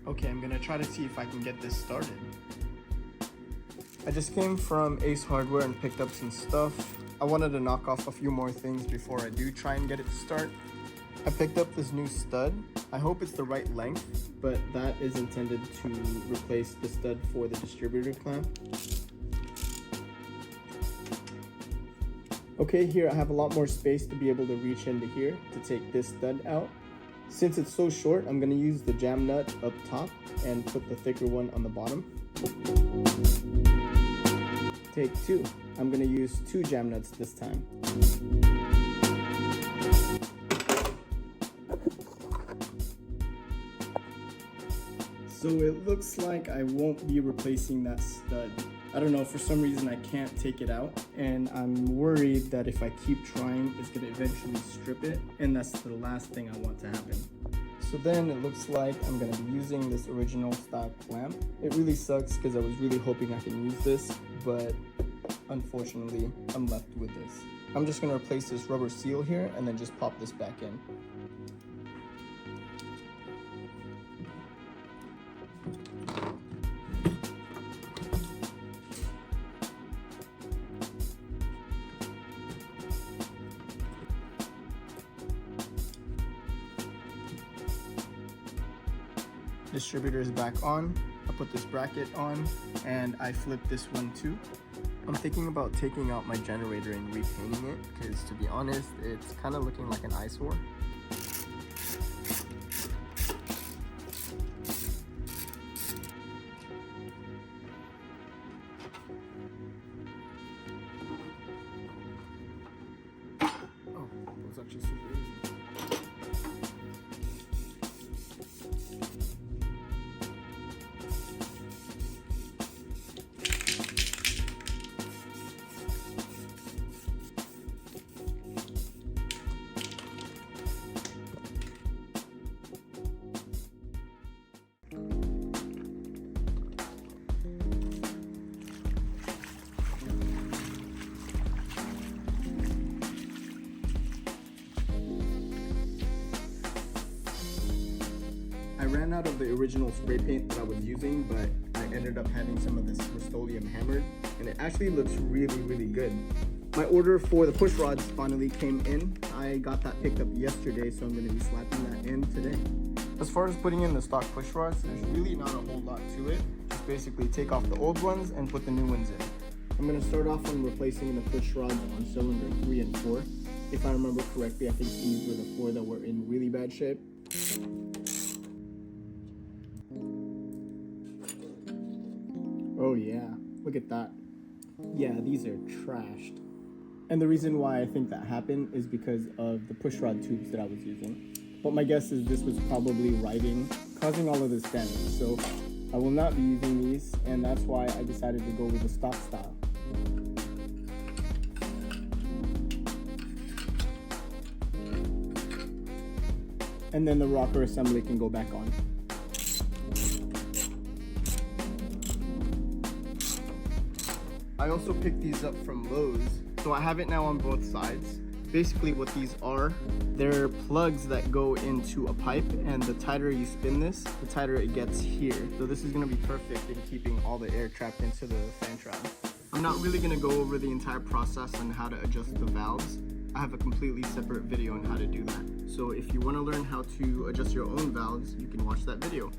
Okay, I'm gonna try to see if I can get this started. I just came from Ace Hardware and picked up some stuff. I wanted to knock off a few more things before I do try and get it to start. I picked up this new stud. I hope it's the right length, but that is intended to replace the stud for the distributor clamp. Okay, here I have a lot more space to be able to reach into here to take this stud out. Since it's so short, I'm gonna use the jam nut up top and put the thicker one on the bottom. Take two. I'm gonna use 2 jam nuts this time. So it looks like I won't be replacing that stud. I don't know, for some reason I can't take it out, and I'm worried that if I keep trying, it's gonna eventually strip it, and that's the last thing I want to happen. So then it looks like I'm gonna be using this original style clamp. It really sucks because I was really hoping I can use this, but unfortunately I'm left with this. I'm just gonna replace this rubber seal here and then just pop this back in. Distributor is back on. I put this bracket on and I flip this one too. I'm thinking about taking out my generator and repainting it because, to be honest, it's kind of looking like an eyesore. Oh, that was actually super easy. I ran out of the original spray paint that I was using, but I ended up having some of this Rust-Oleum hammered, and it actually looks really good. My order for the push rods finally came in. I got that picked up yesterday, so I'm going to be slapping that in today. As far as putting in the stock push rods, there's really not a whole lot to it. Just basically take off the old ones and put the new ones in. I'm going to start off on replacing the push rods on cylinder 3 and 4. If I remember correctly, I think these were the 4 that were in really bad shape. Oh yeah, look at that. Yeah, these are trashed. And the reason why I think that happened is because of the push rod tubes that I was using. But my guess is this was probably riving, causing all of this damage. So I will not be using these, and that's why I decided to go with the stock style. And then the rocker assembly can go back on. I also picked these up from Lowe's, so I have it now on both sides. Basically what these are, they're plugs that go into a pipe, and the tighter you spin this, the tighter it gets here. So this is going to be perfect in keeping all the air trapped into the fan shroud. I'm not really going to go over the entire process on how to adjust the valves. I have a completely separate video on how to do that. So if you want to learn how to adjust your own valves, you can watch that video.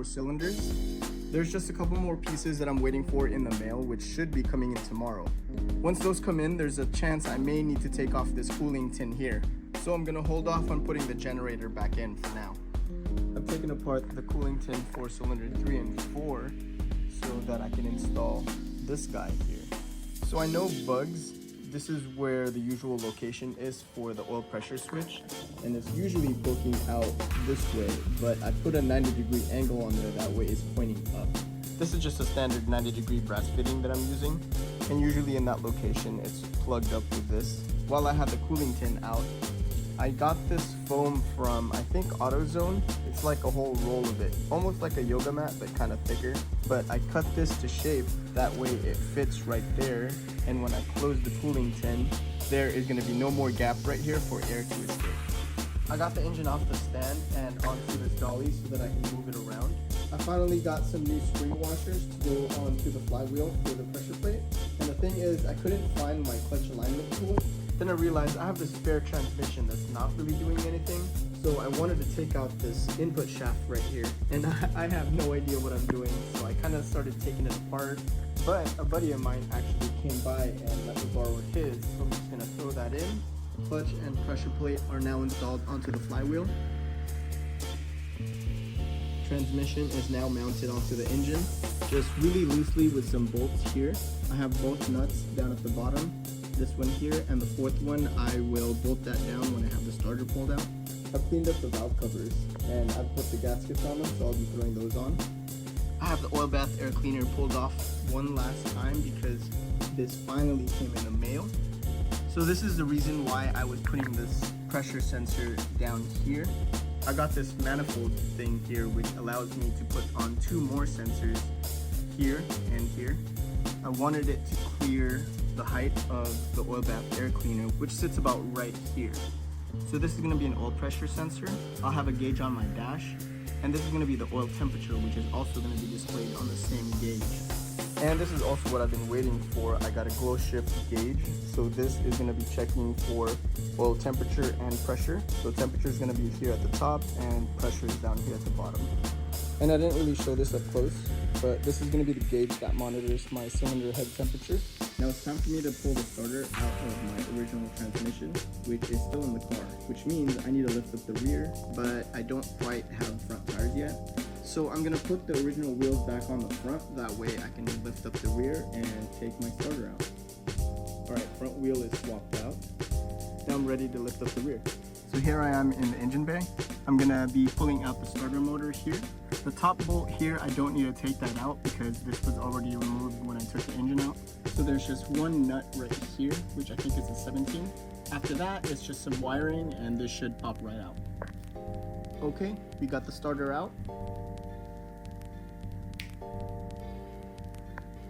Cylinders. There's just a couple more pieces that I'm waiting for in the mail, which should be coming in tomorrow. Once those come in, there's a chance I may need to take off this cooling tin here, so I'm gonna hold off on putting the generator back in for now. I've taken apart the cooling tin for cylinder 3 and 4 so that I can install this guy here. So I know bugs, this is where the usual location is for the oil pressure switch, and it's usually poking out this way, but I put a 90-degree angle on there, that way it's pointing up. This is just a standard 90-degree brass fitting that I'm using, and usually in that location it's plugged up with this. While I have the cooling tin out, I got this foam from, I think, AutoZone. It's like a whole roll of it, almost like a yoga mat, but kind of thicker. But I cut this to shape, that way it fits right there. And when I close the cooling tin, there is gonna be no more gap right here for air to escape. I got the engine off the stand and onto this dolly so that I can move it around. I finally got some new spring washers to go onto the flywheel for the pressure plate. And the thing is, I couldn't find my clutch alignment tool. Then I realized I have this spare transmission that's not really doing anything. So I wanted to take out this input shaft right here. And I have no idea what I'm doing. So I kind of started taking it apart. But a buddy of mine actually came by and let me borrow his. So I'm just gonna throw that in. Clutch and pressure plate are now installed onto the flywheel. Transmission is now mounted onto the engine, just really loosely with some bolts here. I have both nuts down at the bottom, this one here, and the fourth one I will bolt that down when I have the starter pulled out. I've cleaned up the valve covers and I've put the gaskets on them, so I'll be throwing those on. I have the oil bath air cleaner pulled off one last time because this finally came in the mail. So this is the reason why I was putting this pressure sensor down here. I got this manifold thing here which allows me to put on two more sensors here and here. I wanted it to clear the height of the oil bath air cleaner, which sits about right here. So this is going to be an oil pressure sensor. I'll have a gauge on my dash, and this is going to be the oil temperature, which is also going to be displayed on the same gauge. And this is also what I've been waiting for. I got a glow shift gauge. So this is going to be checking for oil temperature and pressure. So temperature is going to be here at the top and pressure is down here at the bottom. And I didn't really show this up close, but this is going to be the gauge that monitors my cylinder head temperature. Now it's time for me to pull the starter out of my original transmission, which is still in the car, which means I need to lift up the rear, but I don't quite have front tires yet. So I'm gonna put the original wheels back on the front, that way I can lift up the rear and take my starter out. Alright, front wheel is swapped out. Now I'm ready to lift up the rear. So here I am in the engine bay. I'm gonna be pulling out the starter motor here. The top bolt here, I don't need to take that out because this was already removed when I took the engine out. So there's just one nut right here, which I think is a 17. After that, it's just some wiring and this should pop right out. Okay, we got the starter out.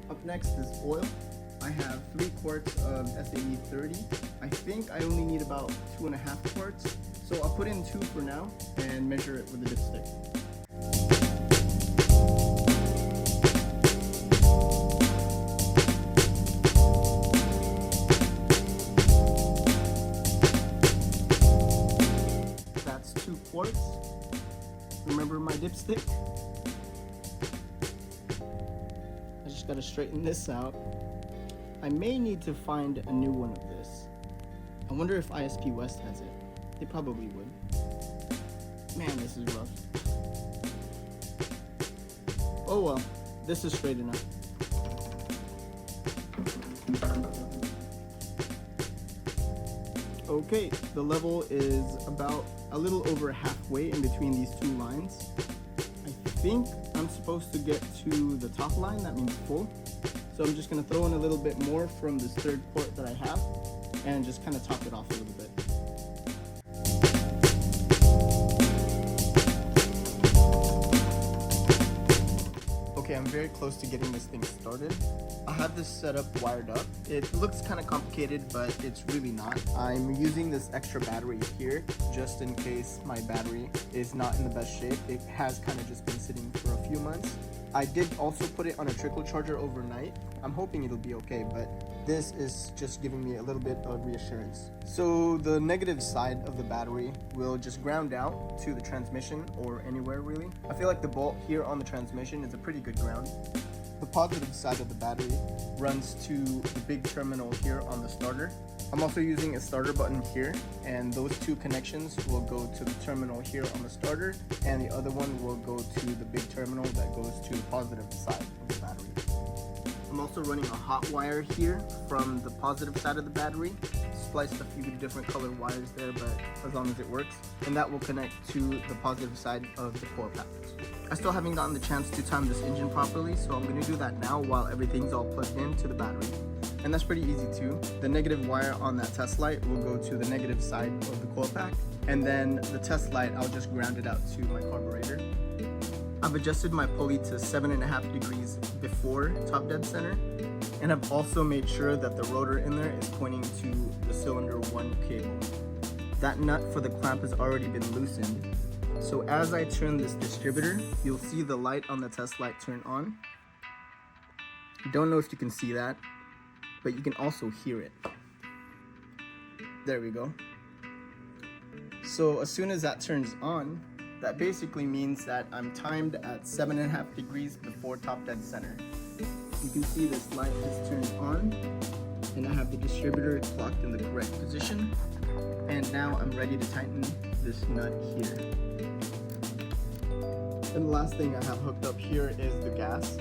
Up next is oil. I have 3 quarts of SAE 30. I think I only need about 2.5 quarts. So I'll put in 2 for now and measure it with a dipstick. That's 2 quarts. Remember my dipstick? I just gotta straighten this out. I may need to find a new one of this. I wonder if ISP West has it. They probably would. Man, this is rough. Oh well, this is straight enough. Okay, the level is about a little over halfway in between these 2 lines. I think I'm supposed to get to the top line, that means full. So I'm just gonna throw in a little bit more from this 3rd quart that I have and just kind of top it off a little bit. Okay, I'm very close to getting this thing started. I have this setup wired up. It looks kind of complicated, but it's really not. I'm using this extra battery here just in case my battery is not in the best shape. It has kind of just been sitting for a few months. I did also put it on a trickle charger overnight. I'm hoping it'll be okay, but this is just giving me a little bit of reassurance. So the negative side of the battery will just ground out to the transmission or anywhere really. I feel like the bolt here on the transmission is a pretty good ground. The positive side of the battery runs to the big terminal here on the starter. I'm also using a starter button here, and those 2 connections will go to the terminal here on the starter, and the other one will go to the big terminal that goes to the positive side of the battery. I'm also running a hot wire here from the positive side of the battery. Spliced a few different color wires there, but as long as it works. And that will connect to the positive side of the core pack. I still haven't gotten the chance to time this engine properly, so I'm going to do that now while everything's all plugged into the battery. And that's pretty easy too. The negative wire on that test light will go to the negative side of the coil pack, and then the test light, I'll just ground it out to my carburetor. I've adjusted my pulley to 7.5 degrees before top dead center, and I've also made sure that the rotor in there is pointing to the cylinder 1 cable. That nut for the clamp has already been loosened. So as I turn this distributor, you'll see the light on the test light turn on. Don't know if you can see that, but you can also hear it. There we go. So as soon as that turns on, that basically means that I'm timed at 7.5 degrees before top dead center. You can see this light is turned on, and I have the distributor clocked in the correct position. And now I'm ready to tighten this nut here. And the last thing I have hooked up here is the gas.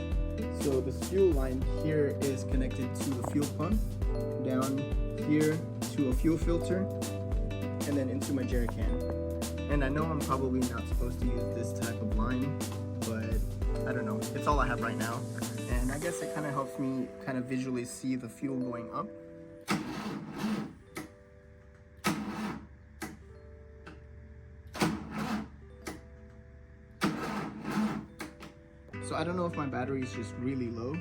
So this fuel line here is connected to the fuel pump, down here to a fuel filter, and then into my jerry can. And I know I'm probably not supposed to use this type of line, but I don't know, it's all I have right now. And I guess it kind of helps me kind of visually see the fuel going up. So I don't know if my battery is just really low.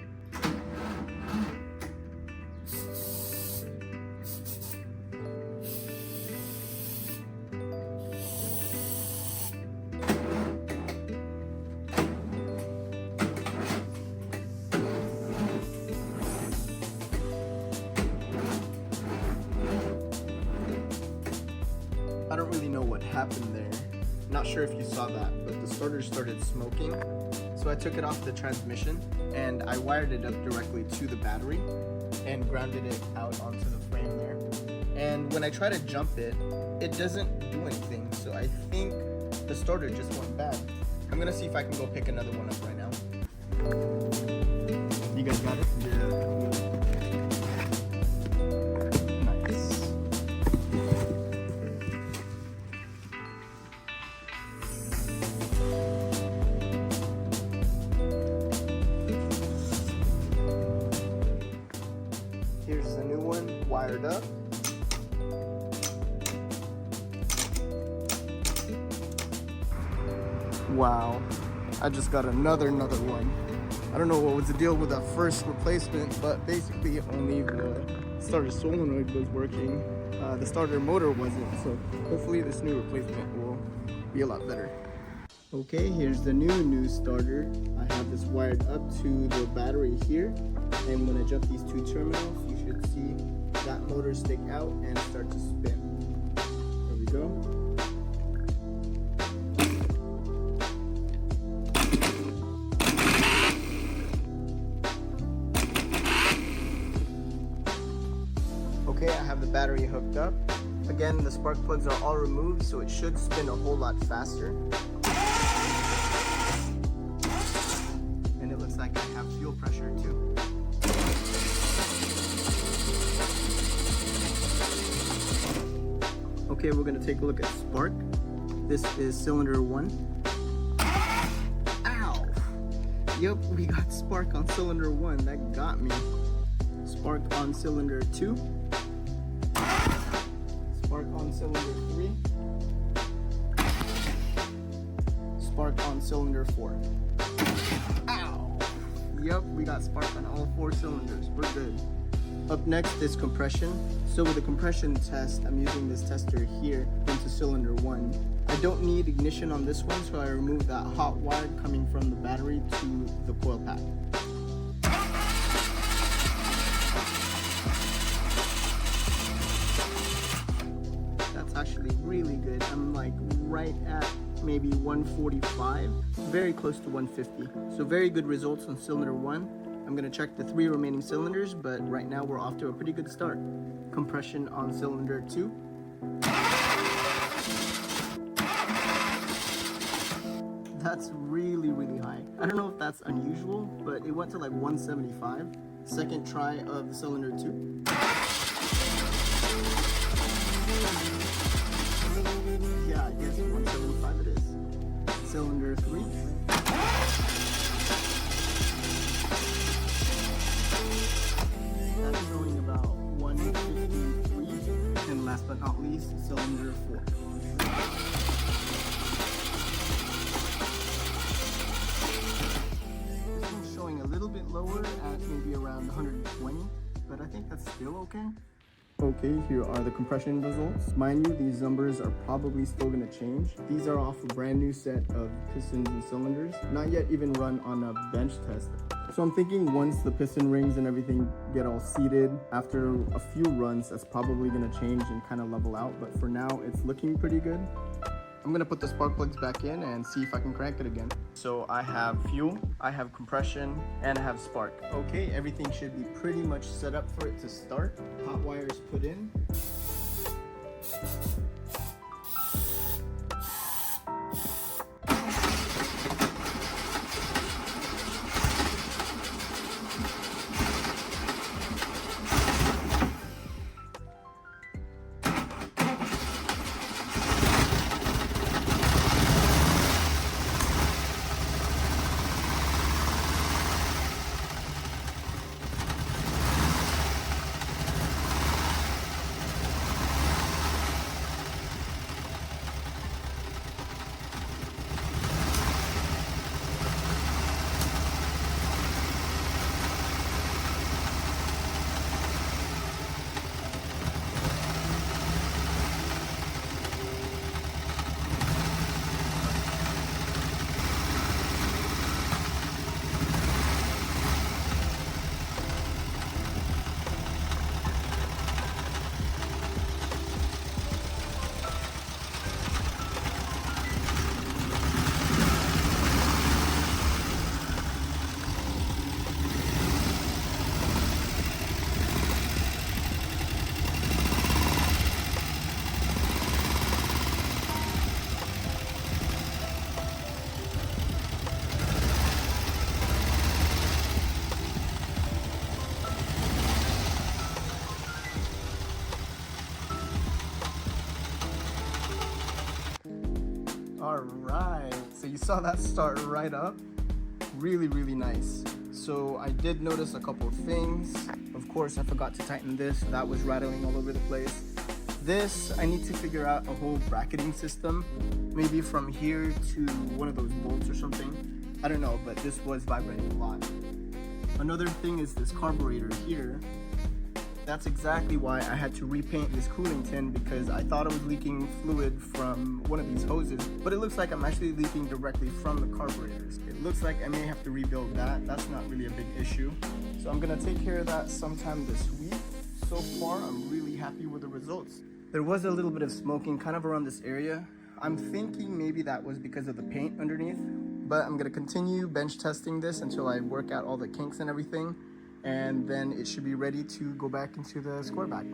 I don't really know what happened there. Not sure if you saw that, but the starter started smoking. So I took it off the transmission and I wired it up directly to the battery and grounded it out onto the frame there. And when I try to jump it, it doesn't do anything. So I think the starter just went bad. I'm gonna see if I can go pick another one up right now. You guys got it? Yeah. Here's the new one wired up. Wow, I just got another one. I don't know what was the deal with that first replacement, but basically only the starter solenoid was working. The starter motor wasn't, so hopefully this new replacement will be a lot better. Okay, here's the new starter. I have this wired up to the battery here, and when I jump these two terminals, you should see that motor stick out and start to spin. There we go. Okay, I have the battery hooked up. Again, the spark plugs are all removed, so it should spin a whole lot faster. And it looks like I have fuel pressure too. Okay, we're gonna take a look at spark. This is cylinder 1. Ow! Yep, we got spark on cylinder 1. That got me. Spark on cylinder 2. Spark on cylinder 3. Spark on cylinder 4. Ow! Yep, we got spark on all 4 cylinders. We're good. Up next is compression. So with the compression test, I'm using this tester here into cylinder 1. I don't need ignition on this one, so I remove that hot wire coming from the battery to the coil pack. That's actually really good. I'm like right at maybe 145, very close to 150. So very good results on cylinder 1. I'm gonna check the 3 remaining cylinders, but right now we're off to a pretty good start. Compression on cylinder 2. That's really high. I don't know if that's unusual, but it went to like 175. Second try of the cylinder 2. Yeah, I guess 175 it is. Cylinder 3. That's going but I think that's still okay. Okay, here are the compression results. Mind you, these numbers are probably still gonna change. These are off a brand new set of pistons and cylinders, not yet even run on a bench test. So I'm thinking once the piston rings and everything get all seated, after a few runs, that's probably gonna change and kind of level out. But for now, it's looking pretty good. I'm gonna put the spark plugs back in and see if I can crank it again. So I have fuel, I have compression, and I have spark. Okay, everything should be pretty much set up for it to start. Hot wires put in. All right, so you saw that start right up. Really, really nice. So I did notice a couple of things. Of course, I forgot to tighten this. That was rattling all over the place. This, I need to figure out a whole bracketing system. Maybe from here to one of those bolts or something. I don't know, but this was vibrating a lot. Another thing is this carburetor here. That's exactly why I had to repaint this cooling tin, because I thought it was leaking fluid from one of these hoses, but it looks like I'm actually leaking directly from the carburetors. It looks like I may have to rebuild that. That's not really a big issue. So I'm gonna take care of that sometime this week. So far, I'm really happy with the results. There was a little bit of smoking kind of around this area. I'm thinking maybe that was because of the paint underneath, but I'm gonna continue bench testing this until I work out all the kinks and everything, and then it should be ready to go back into the Squareback.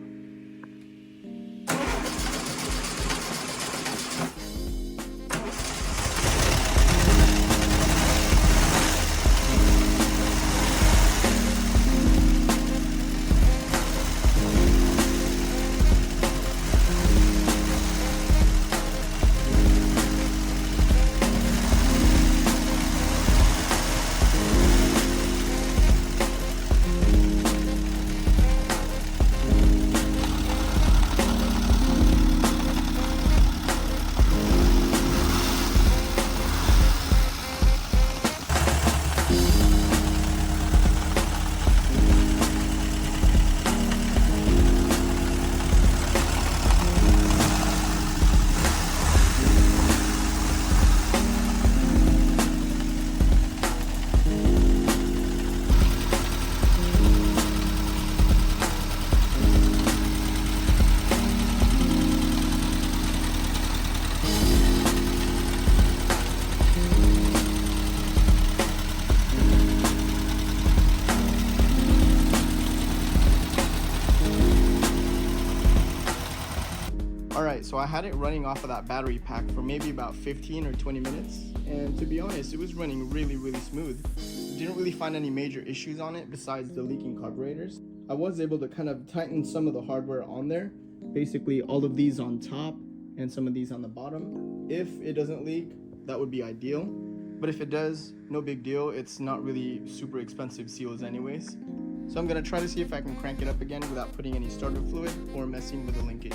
Alright, so I had it running off of that battery pack for maybe about 15 or 20 minutes, and to be honest, it was running really smooth. Didn't really find any major issues on it besides the leaking carburetors. I was able to kind of tighten some of the hardware on there, basically all of these on top and some of these on the bottom. If it doesn't leak, that would be ideal, but if it does, no big deal. It's not really super expensive seals anyways. So I'm gonna try to see if I can crank it up again without putting any starter fluid or messing with the linkage.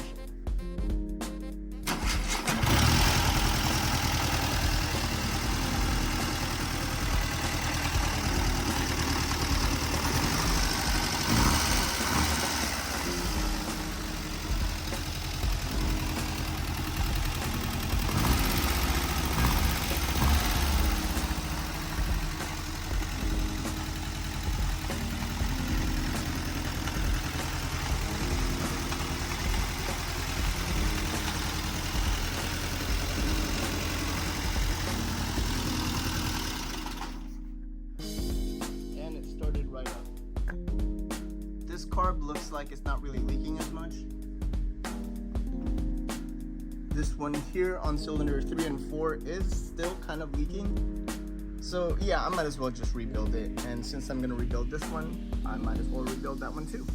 carb looks like it's not really leaking as much. This one here on cylinder 3 and 4 is still kind of leaking. So yeah, I might as well just rebuild it. And since I'm gonna rebuild this one, I might as well rebuild that one too.